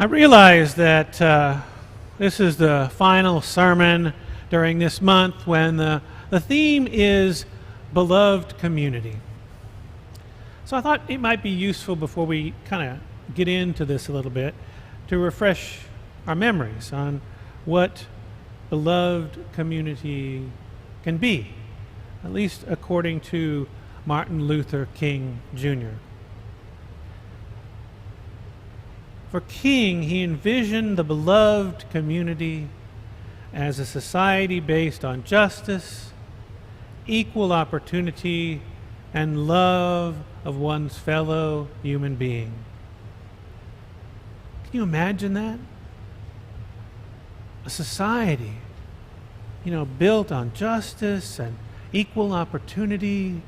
I realize that this is the final sermon during this month when the theme is beloved community. So I thought it might be useful before we kind of get into this a little bit to refresh our memories on what beloved community can be, at least according to Martin Luther King Jr. For King, he envisioned the beloved community as a society based on justice, equal opportunity, and love of one's fellow human being. Can you imagine that? A society, built on justice and equal opportunity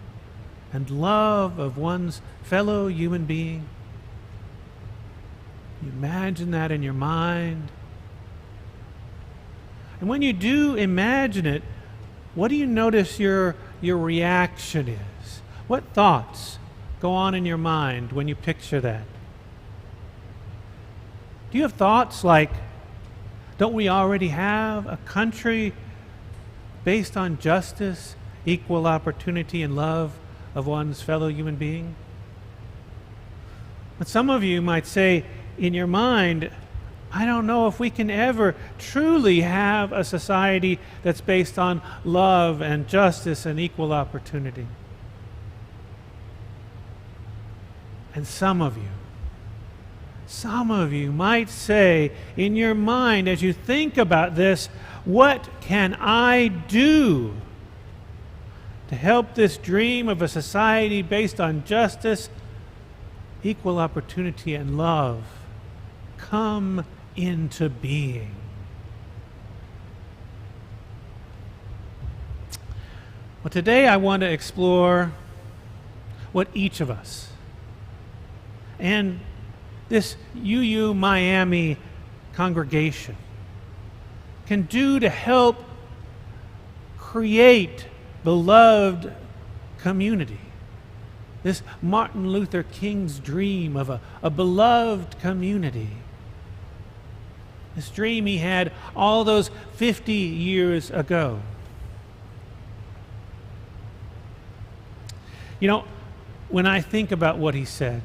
and love of one's fellow human being. You imagine that in your mind. And when you do imagine it, what do you notice your reaction is? What thoughts go on in your mind when you picture that? Do you have thoughts like, don't we already have a country based on justice, equal opportunity, and love of one's fellow human being? But some of you might say, in your mind, I don't know if we can ever truly have a society that's based on love and justice and equal opportunity. And some of you might say in your mind as you think about this, what can I do to help this dream of a society based on justice, equal opportunity, and love come into being? Well, today I want to explore what each of us and this UU Miami congregation can do to help create beloved community. This Martin Luther King's dream of a beloved community. This dream he had all those 50 years ago. When I think about what he said,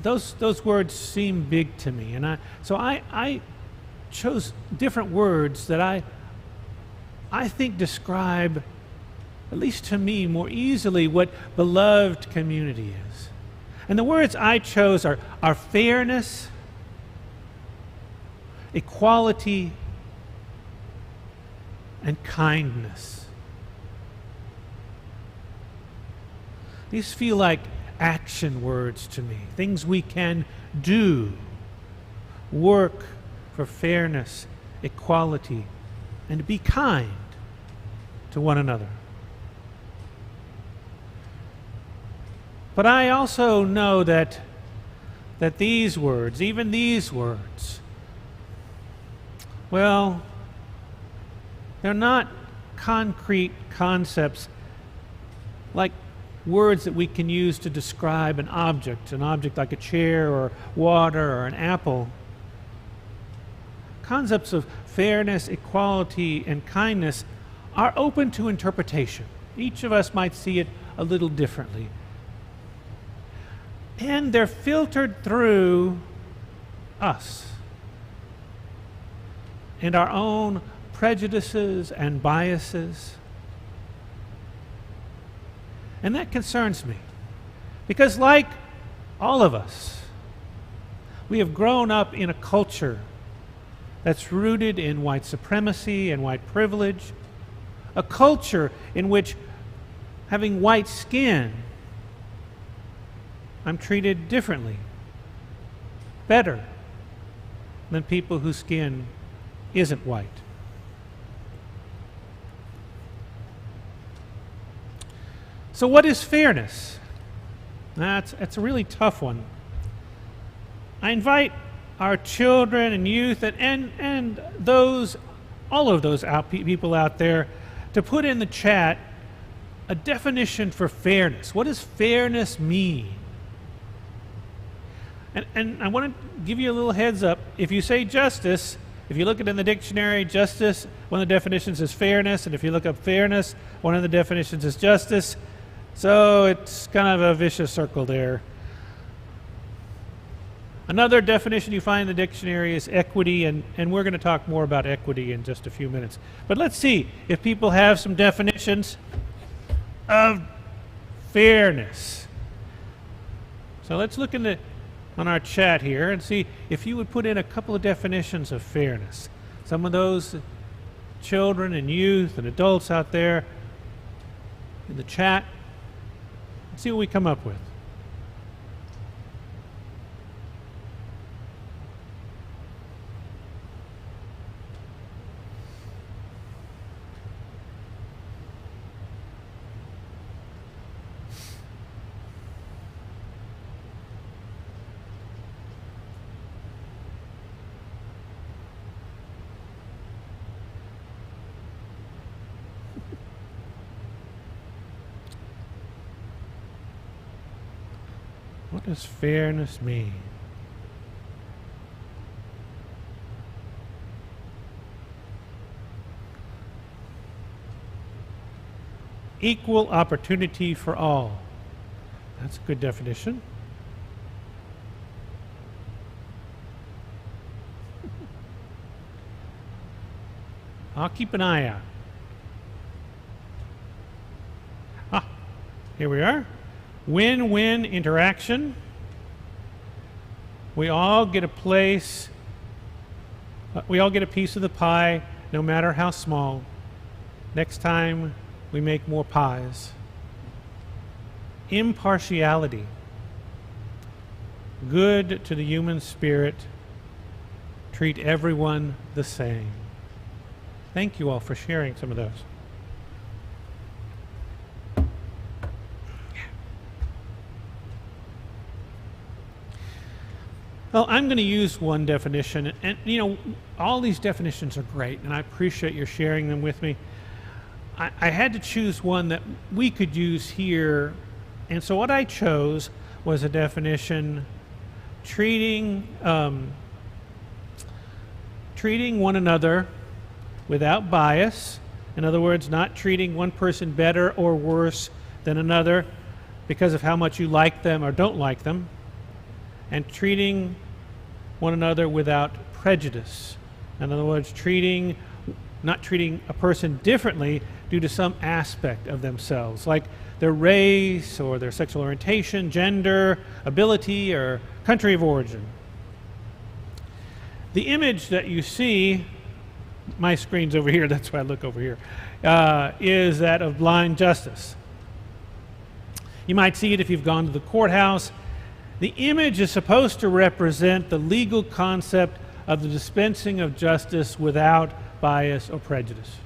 those words seem big to me. And so I chose different words that I think describe, at least to me, more easily what beloved community is. And the words I chose are fairness, equality, and kindness. These feel like action words to me, things we can do. Work for fairness, equality, and to be kind to one another. But I also know that these words, even these words, well, they're not concrete concepts like words that we can use to describe an object like a chair or water or an apple. Concepts of fairness, equality, and kindness are open to interpretation. Each of us might see it a little differently. And they're filtered through us and our own prejudices and biases. And that concerns me, because like all of us, we have grown up in a culture that's rooted in white supremacy and white privilege, a culture in which having white skin, I'm treated differently, better than people whose skin isn't white. So what is fairness? That's a really tough one. I invite our children and youth and those, all of those people out there, to put in the chat a definition for fairness. What does fairness mean? And I want to give you a little heads up. If you say justice, if you look at it in the dictionary, justice, one of the definitions is fairness, and if you look up fairness, one of the definitions is justice. So it's kind of a vicious circle there. Another definition you find in the dictionary is equity, and we're going to talk more about equity in just a few minutes. But let's see if people have some definitions of fairness. So let's look on our chat here and see if you would put in a couple of definitions of fairness. Some of those children and youth and adults out there in the chat. Let's see what we come up with. What does fairness mean? Equal opportunity for all. That's a good definition. I'll keep an eye out. Here we are. Win-win interaction. We all get a place. We all get a piece of the pie, no matter how small. Next time, we make more pies. Impartiality. Good to the human spirit. Treat everyone the same. Thank you all for sharing some of those. Well, I'm going to use one definition, and you know, all these definitions are great, and I appreciate your sharing them with me. I had to choose one that we could use here, and so what I chose was a definition treating one another without bias. In other words, not treating one person better or worse than another because of how much you like them or don't like them. And treating one another without prejudice. In other words, not treating a person differently due to some aspect of themselves, like their race or their sexual orientation, gender, ability, or country of origin. The image that you see, my screen's over here, that's why I look over here, is that of blind justice. You might see it if you've gone to the courthouse. The image is supposed to represent the legal concept of the dispensing of justice without bias or prejudice.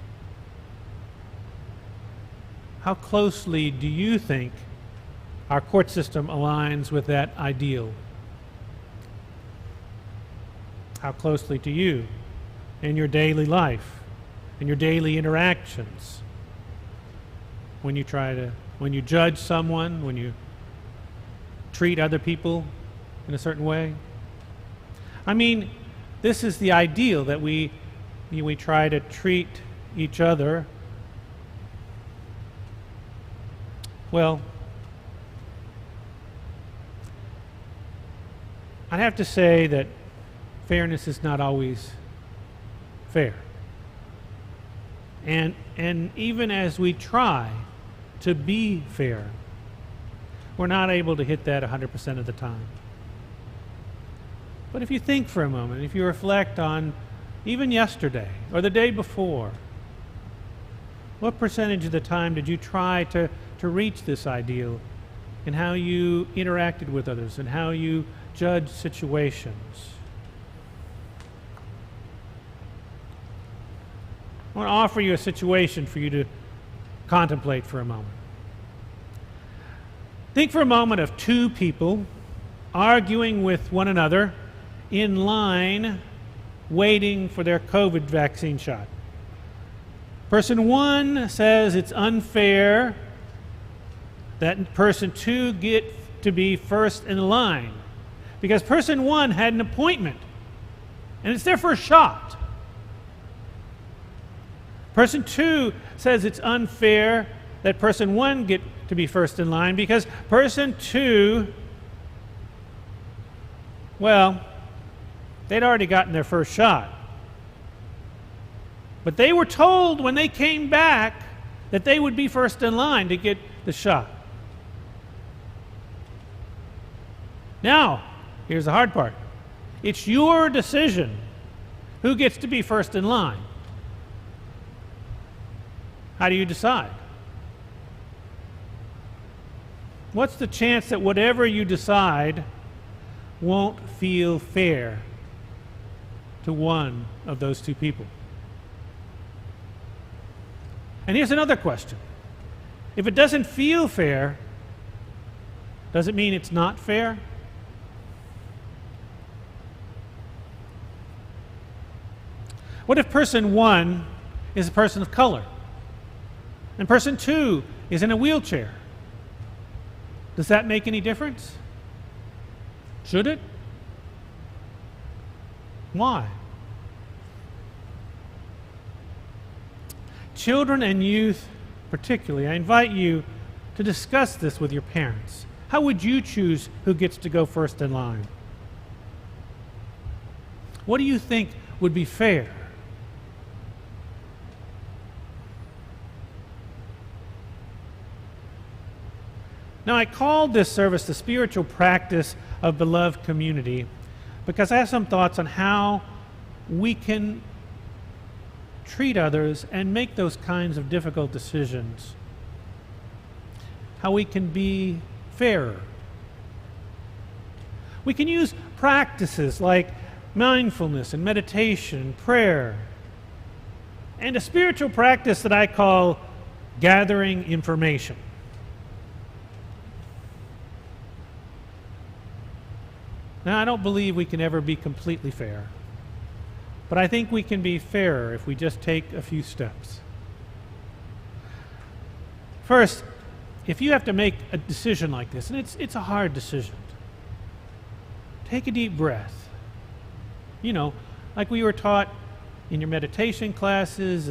How closely do you think our court system aligns with that ideal? How closely to you in your daily life, in your daily interactions, when you judge someone, when you treat other people in a certain way? I mean, this is the ideal, that we try to treat each other well. I have to say that fairness is not always fair. And even as we try to be fair, we're not able to hit that 100% of the time. But if you think for a moment, if you reflect on even yesterday or the day before, what percentage of the time did you try to reach this ideal in how you interacted with others and how you judged situations? I want to offer you a situation for you to contemplate for a moment. Think for a moment of two people arguing with one another in line waiting for their COVID vaccine shot. Person one says it's unfair that person two get to be first in line because person one had an appointment, and it's their first shot. Person two says it's unfair that person one get to be first in line because person two, well, they'd already gotten their first shot. But they were told when they came back that they would be first in line to get the shot. Now, here's the hard part. It's your decision who gets to be first in line. How do you decide? What's the chance that whatever you decide won't feel fair to one of those two people? And here's another question. If it doesn't feel fair, does it mean it's not fair? What if person one is a person of color and person two is in a wheelchair? Does that make any difference? Should it? Why? Children and youth particularly, I invite you to discuss this with your parents. How would you choose who gets to go first in line? What do you think would be fair? Now, I called this service the spiritual practice of beloved community because I have some thoughts on how we can treat others and make those kinds of difficult decisions. How we can be fairer. We can use practices like mindfulness and meditation and prayer, and a spiritual practice that I call gathering information. Now, I don't believe we can ever be completely fair, but I think we can be fairer if we just take a few steps. First, if you have to make a decision like this, and it's a hard decision, take a deep breath. You know, like we were taught in your meditation classes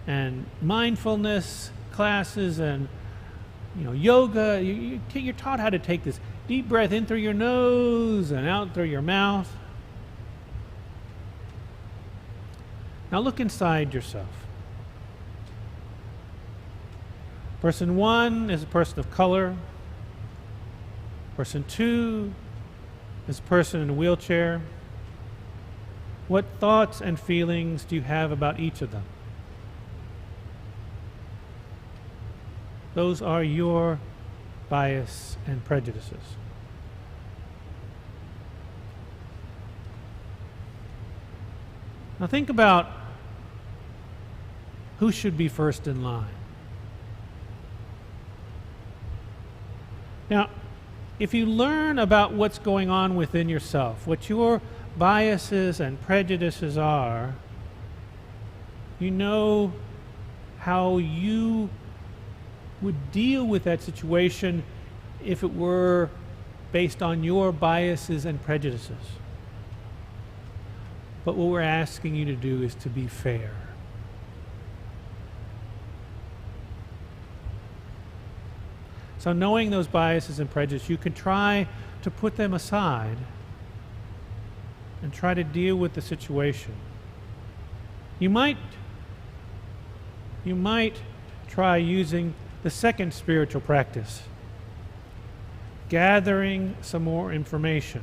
and mindfulness classes and yoga, you're taught how to take this deep breath in through your nose and out through your mouth. Now look inside yourself. Person one is a person of color. Person two is a person in a wheelchair. What thoughts and feelings do you have about each of them? Those are your bias and prejudices. Now think about who should be first in line. Now, if you learn about what's going on within yourself, what your biases and prejudices are, you know how you would deal with that situation if it were based on your biases and prejudices. But what we're asking you to do is to be fair. So knowing those biases and prejudices, you can try to put them aside and try to deal with the situation. You might try using the second spiritual practice, gathering some more information.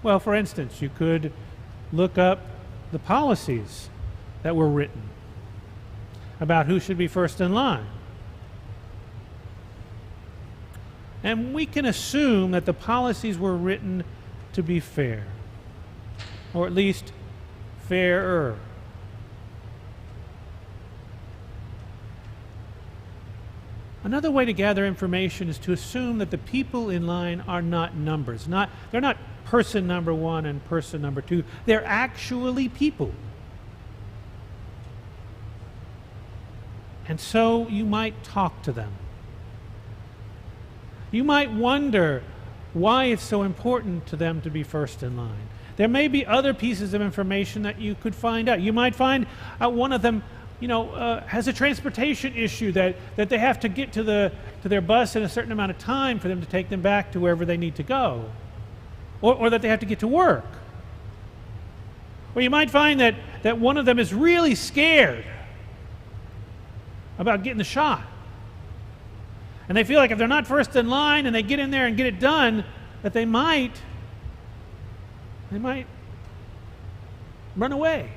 Well, for instance, you could look up the policies that were written about who should be first in line. And we can assume that the policies were written to be fair, or at least fairer. Another way to gather information is to assume that the people in line are not numbers. They're not person number one and person number two. They're actually people. And so you might talk to them You might wonder why it's so important to them to be first in line. There may be other pieces of information that you could find out. You might find out one of them has a transportation issue that they have to get to their bus in a certain amount of time for them to take them back to wherever they need to go, or that they have to get to work. Or you might find that one of them is really scared about getting the shot. And they feel like if they're not first in line and they get in there and get it done, that they might run away.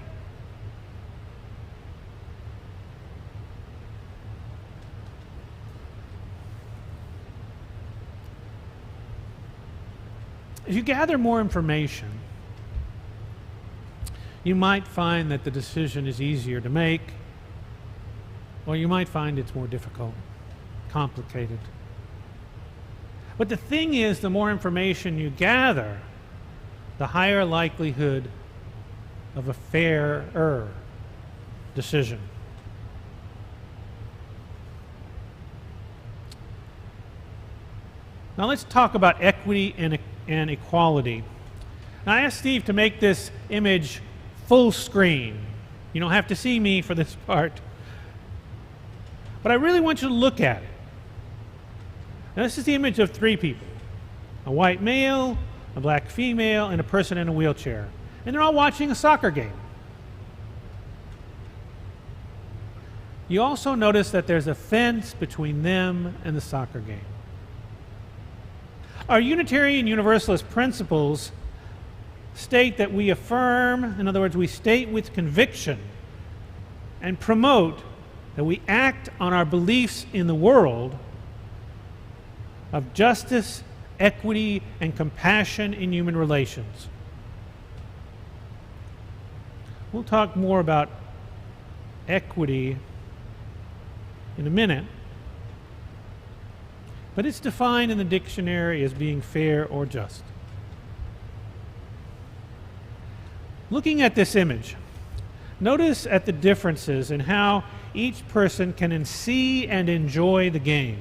As you gather more information, you might find that the decision is easier to make, or you might find it's more difficult, complicated. But the thing is, the more information you gather, the higher likelihood of a fairer decision. Now let's talk about equity and equality. Now I asked Steve to make this image full screen. You don't have to see me for this part. But I really want you to look at it. Now this is the image of three people: a white male, a black female, and a person in a wheelchair. And they're all watching a soccer game. You also notice that there's a fence between them and the soccer game. Our Unitarian Universalist principles state that we affirm, in other words, we state with conviction and promote that we act on our beliefs in the world of justice, equity, and compassion in human relations. We'll talk more about equity in a minute, but it's defined in the dictionary as being fair or just. Looking at this image, notice at the differences in how each person can see and enjoy the game.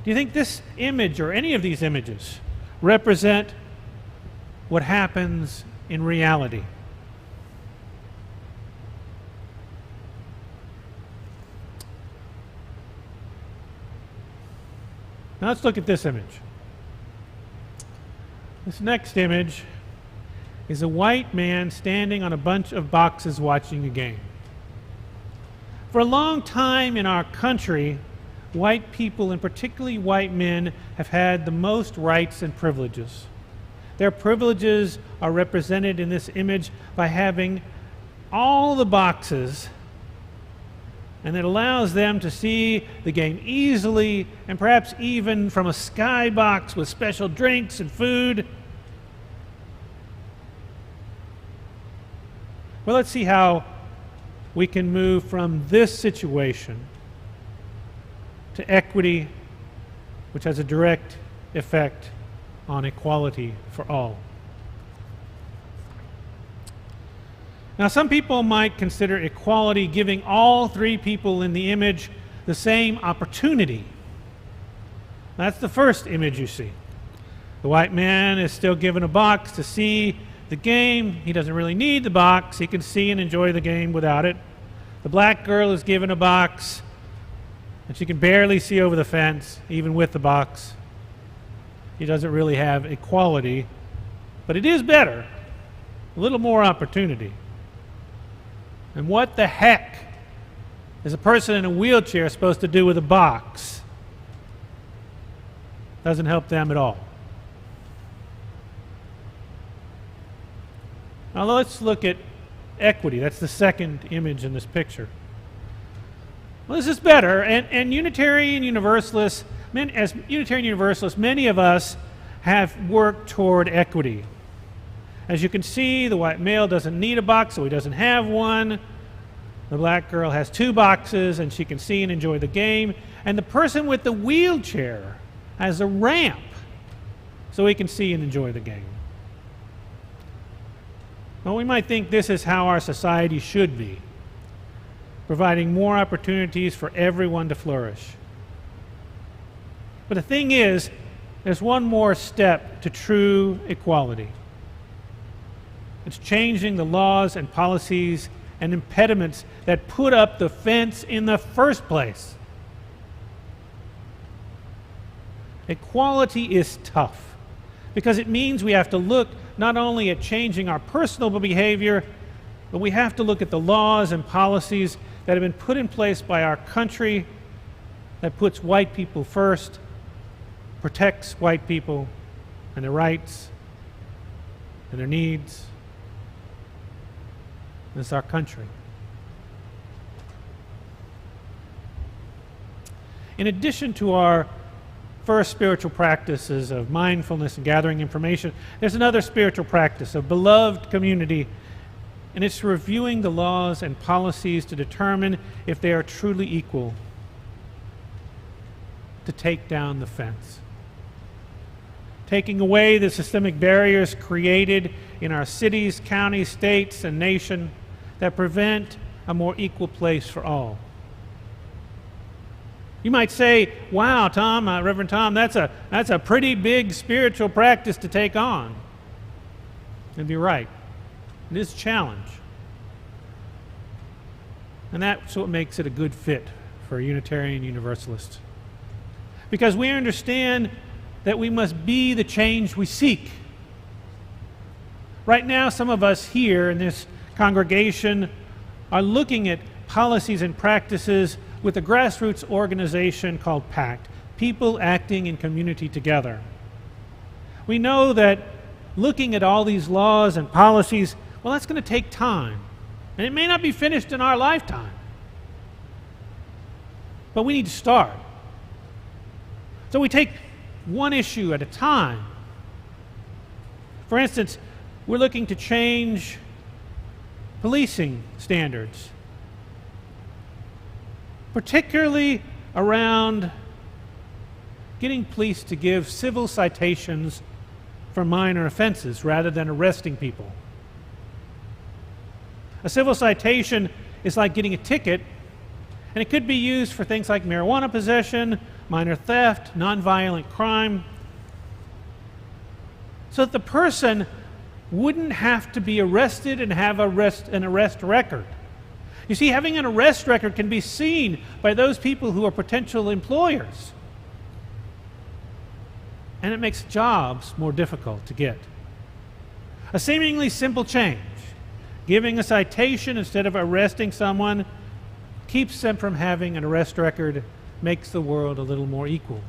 Do you think this image or any of these images represent what happens in reality? Now let's look at this image. This next image is a white man standing on a bunch of boxes watching a game. For a long time in our country, white people, and particularly white men, have had the most rights and privileges. Their privileges are represented in this image by having all the boxes, and it allows them to see the game easily, and perhaps even from a skybox with special drinks and food. Well, let's see how we can move from this situation to equity, which has a direct effect on equality for all. Now, some people might consider equality giving all three people in the image the same opportunity. That's the first image you see. The white man is still given a box to see the game. He doesn't really need the box. He can see and enjoy the game without it. The black girl is given a box, and she can barely see over the fence, even with the box. He doesn't really have equality, but it is better, a little more opportunity. And what the heck is a person in a wheelchair supposed to do with a box? Doesn't help them at all. Now let's look at equity. That's the second image in this picture. Well, this is better. And Unitarian Universalists, as Unitarian Universalists, many of us have worked toward equity. As you can see, the white male doesn't need a box, so he doesn't have one. The black girl has two boxes, and she can see and enjoy the game. And the person with the wheelchair has a ramp, so he can see and enjoy the game. Well, we might think this is how our society should be, providing more opportunities for everyone to flourish. But the thing is, there's one more step to true equality. It's changing the laws and policies and impediments that put up the fence in the first place. Equality is tough because it means we have to look not only at changing our personal behavior, but we have to look at the laws and policies that have been put in place by our country that puts white people first, protects white people and their rights and their needs. This is our country. In addition to our first spiritual practices of mindfulness and gathering information, there's another spiritual practice of beloved community, and it's reviewing the laws and policies to determine if they are truly equal, to take down the fence. Taking away the systemic barriers created in our cities, counties, states, and nation that prevent a more equal place for all. You might say, wow, Tom, Reverend Tom, that's a pretty big spiritual practice to take on. And be right. It is a challenge. And that's what makes it a good fit for a Unitarian Universalist. Because we understand that we must be the change we seek. Right now, some of us here in this congregation are looking at policies and practices with a grassroots organization called PACT, People Acting in Community Together. We know that looking at all these laws and policies, well, that's going to take time. And it may not be finished in our lifetime. But we need to start. So we take one issue at a time. For instance, we're looking to change policing standards, particularly around getting police to give civil citations for minor offenses rather than arresting people. A civil citation is like getting a ticket, and it could be used for things like marijuana possession, minor theft, nonviolent crime, so that the person wouldn't have to be arrested and have an arrest record. You see, having an arrest record can be seen by those people who are potential employers. And it makes jobs more difficult to get. A seemingly simple change, giving a citation instead of arresting someone, keeps them from having an arrest record, makes the world a little more equal.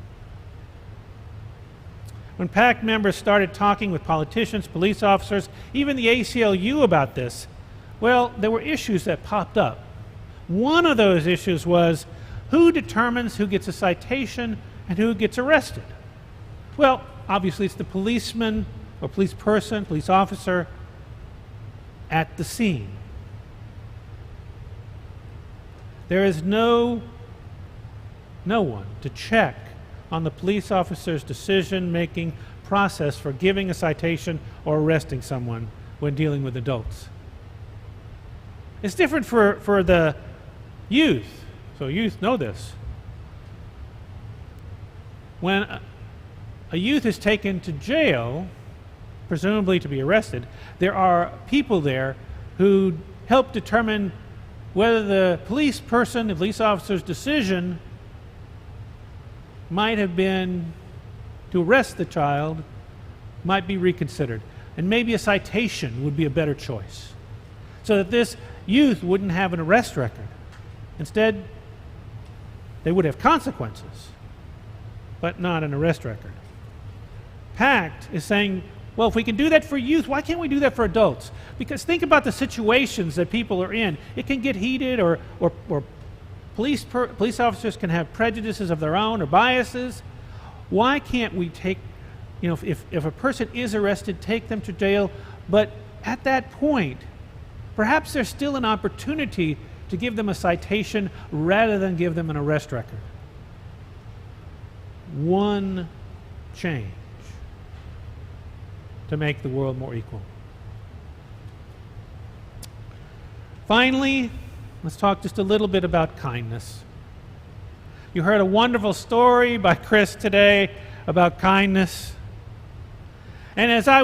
When PACT members started talking with politicians, police officers, even the ACLU about this, well, there were issues that popped up. One of those issues was who determines who gets a citation and who gets arrested? Well, obviously it's the policeman or police person, police officer at the scene. There is no one to check on the police officer's decision-making process for giving a citation or arresting someone when dealing with adults. It's different for the youth. So youth know this. When a youth is taken to jail, presumably to be arrested, there are people there who help determine whether the police officer's decision might have been to arrest the child, might be reconsidered. And maybe a citation would be a better choice, so that this youth wouldn't have an arrest record. Instead, they would have consequences, but not an arrest record. PACT is saying, well, if we can do that for youth, why can't we do that for adults? Because think about the situations that people are in. It can get heated, or police officers can have prejudices of their own or biases. Why can't we take, if a person is arrested, take them to jail, but at that point, perhaps there's still an opportunity to give them a citation rather than give them an arrest record. One change to make the world more equal. Finally, let's talk just a little bit about kindness. You heard a wonderful story by Chris today about kindness. And as I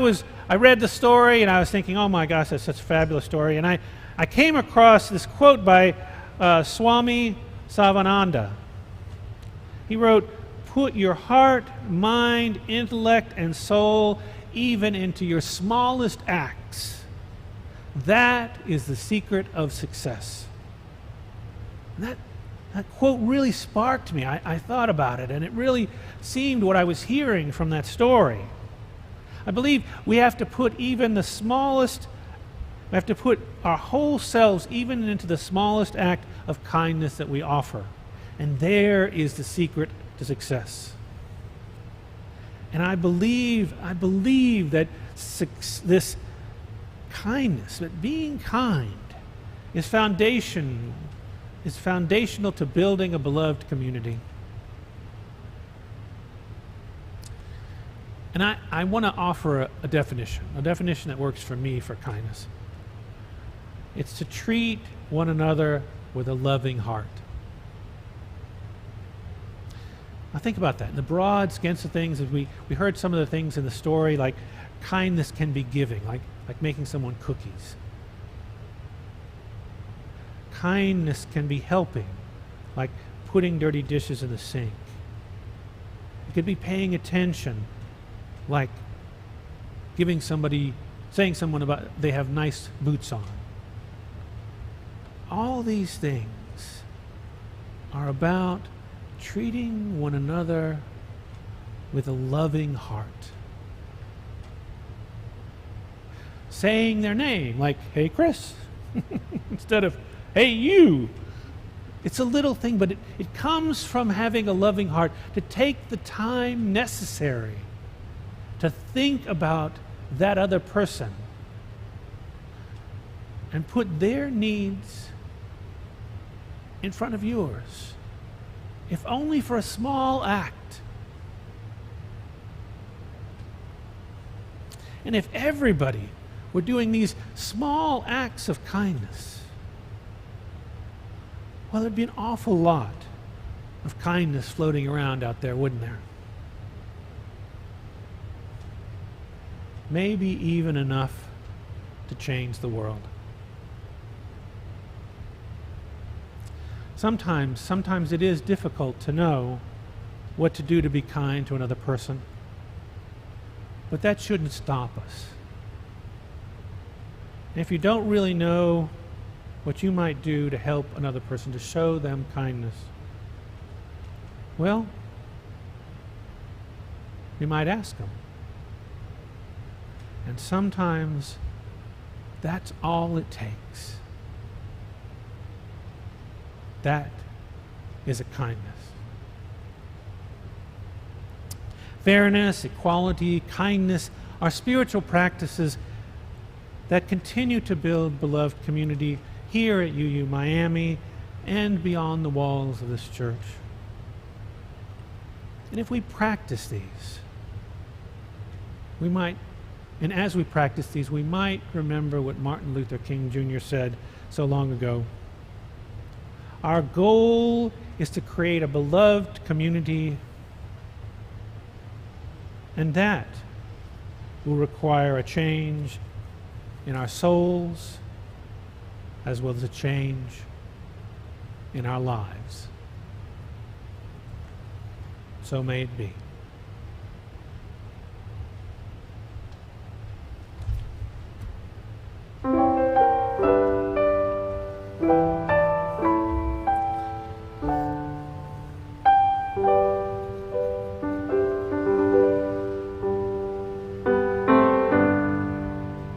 read the story and I was thinking, oh my gosh, that's such a fabulous story. And I came across this quote by Swami Savananda. He wrote, "Put your heart, mind, intellect, and soul even into your smallest acts. That is the secret of success." And that quote really sparked me. I thought about it, and it really seemed what I was hearing from that story. I believe we have to put even the smallest, we have to put our whole selves even into the smallest act of kindness that we offer. And there is the secret to success. And I believe that this kindness, that being kind, is foundational to building a beloved community. And I want to offer a definition that works for me for kindness. It's to treat one another with a loving heart. Now think about that. In the broad scheme of things, as we heard some of the things in the story, like kindness can be giving, like making someone cookies. Kindness can be helping, like putting dirty dishes in the sink. It could be paying attention, like saying someone about they have nice boots on. All these things are about treating one another with a loving heart. Saying their name, like, "Hey, Chris," instead of, "Hey, you." It's a little thing, but it comes from having a loving heart, to take the time necessary to think about that other person and put their needs in front of yours, if only for a small act. And if everybody were doing these small acts of kindness, well, there'd be an awful lot of kindness floating around out there, wouldn't there? Maybe even enough to change the world. Sometimes it is difficult to know what to do to be kind to another person, but that shouldn't stop us. And if you don't really know what you might do to help another person, to show them kindness, well, you might ask them. And sometimes that's all it takes. That is a kindness. Fairness, equality, kindness are spiritual practices that continue to build beloved community here at UU Miami and beyond the walls of this church. And if we practice these, as we practice these, we might remember what Martin Luther King Jr. said so long ago. Our goal is to create a beloved community, and that will require a change in our souls as well as a change in our lives. So may it be.